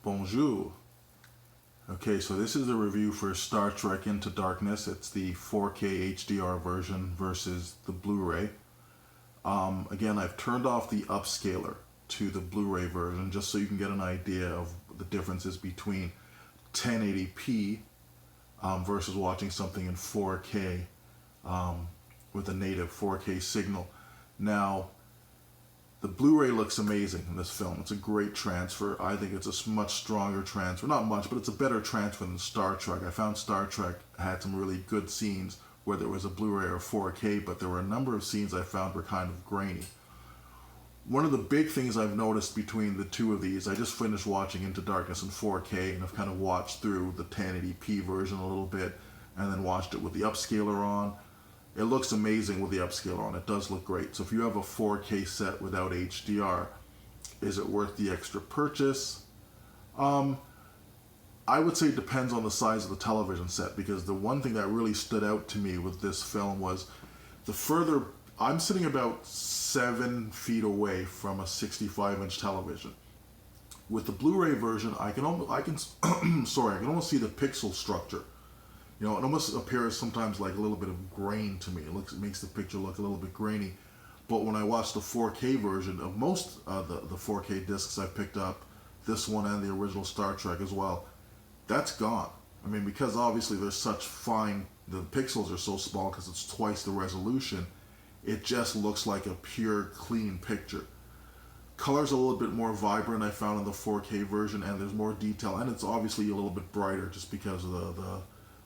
Bonjour. Okay, so this is a review for Star Trek Into Darkness. It's the 4K HDR version versus the Blu-ray. Again, I've turned off the upscaler to the Blu-ray version just so you can get an idea of the differences between 1080p versus watching something in 4K with a native 4K signal. Now, the Blu-ray looks amazing in this film. It's a great transfer. I think it's a much stronger transfer. Not much, but it's a better transfer than Star Trek. I found Star Trek had some really good scenes, whether it was a Blu-ray or 4K, but there were a number of scenes I found were kind of grainy. One of the big things I've noticed between the two of these, I just finished watching Into Darkness in 4K, and I've kind of watched through the 1080p version a little bit, and then watched it with the upscaler on. It looks amazing with the upscaler on. It does look great. So if you have a 4K set without HDR, is it worth the extra purchase? I would say it depends on the size of the television set, because the one thing that really stood out to me with this film was the further, I'm sitting about 7 feet away from a 65-inch television. With the Blu-ray version, I can almost see the pixel structure. You know, it almost appears sometimes like a little bit of grain to me. It makes the picture look a little bit grainy. But when I watch the 4K version of most of the 4K discs I've picked up, this one and the original Star Trek as well, that's gone. I mean, because obviously there's such fine, the pixels are so small because it's twice the resolution, it just looks like a pure, clean picture. Color's a little bit more vibrant, I found, in the 4K version, and there's more detail, and it's obviously a little bit brighter just because of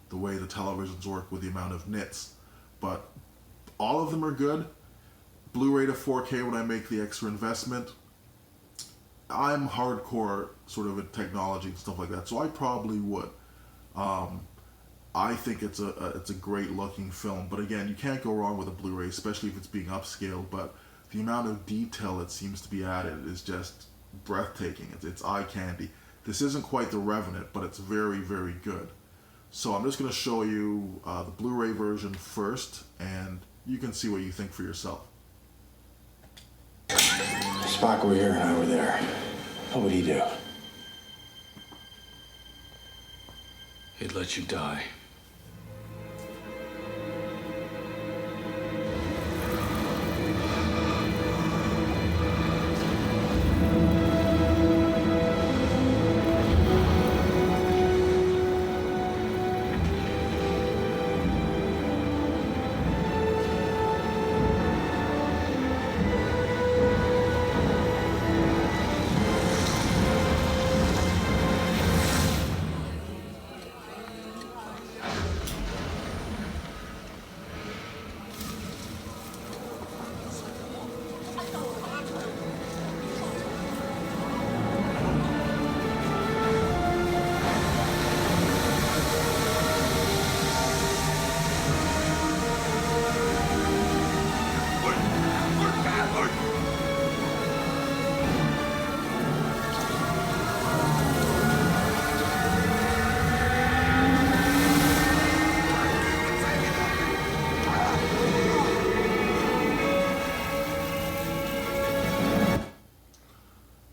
the way the televisions work with the amount of nits. But all of them are good. Blu-ray to 4K, when I make the extra investment, I'm hardcore sort of in technology and stuff like that, so I probably would. I think it's a great looking film, but again, you can't go wrong with a Blu-ray, especially if it's being upscaled. But the amount of detail that seems to be added is just breathtaking. It's eye candy. This isn't quite The Revenant, but it's very, very good. So I'm just going to show you the Blu-ray version first, and you can see what you think for yourself. Spock were here and I were there. What would he do? He'd let you die.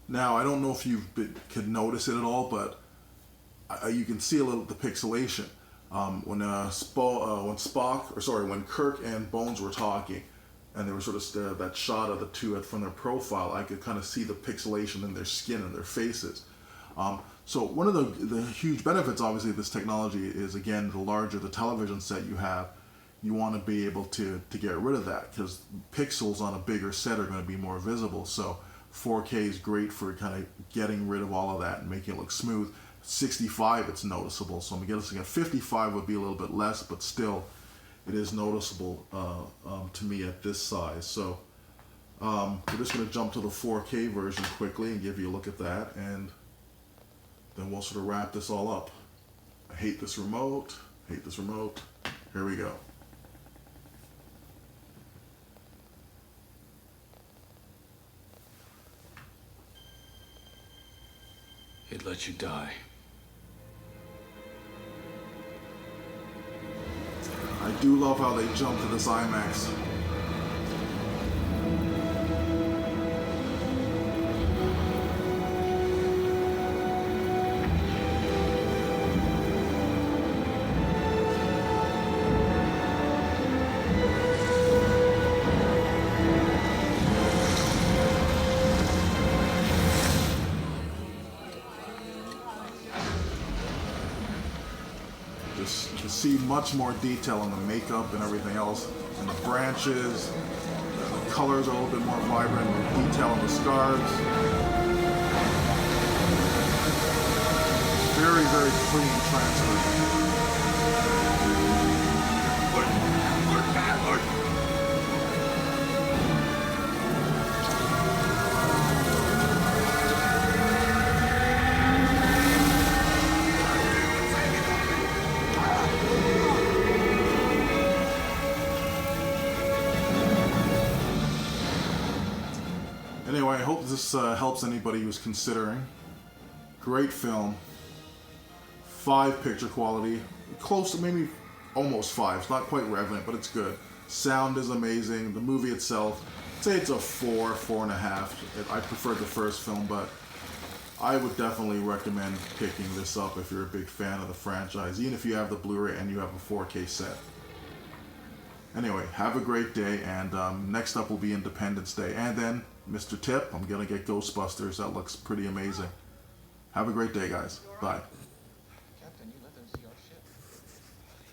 Now, I don't know if you could notice it at all, but you can see a little the pixelation. When Kirk and Bones were talking, and they were sort of that shot of the two from their profile, I could kind of see the pixelation in their skin and their faces. So one of the huge benefits, obviously, of this technology is, again, the larger the television set you have, you want to be able to get rid of that, because pixels on a bigger set are going to be more visible. So 4K is great for kind of getting rid of all of that and making it look smooth. 65, it's noticeable. So I'm guessing a 55 would be a little bit less, but still, it is noticeable to me at this size. So we're just going to jump to the 4K version quickly and give you a look at that, and then we'll sort of wrap this all up. I hate this remote. Hate this remote. Here we go. He'd let you die. I do love how they jump to this IMAX. to see much more detail in the makeup and everything else, and the branches. The colors are a little bit more vibrant, the detail on the scars. Very, very clean transfer. Anyway, I hope this helps anybody who's considering. Great film. 5 picture quality. Close to maybe almost 5. It's not quite relevant, but it's good. Sound is amazing. The movie itself, I'd say it's a 4, 4.5. I preferred the first film, but I would definitely recommend picking this up if you're a big fan of the franchise, even if you have the Blu-ray and you have a 4K set. Anyway, have a great day, and next up will be Independence Day. And then, Mr. Tip, I'm going to get Ghostbusters. That looks pretty amazing. Have a great day, guys. Bye.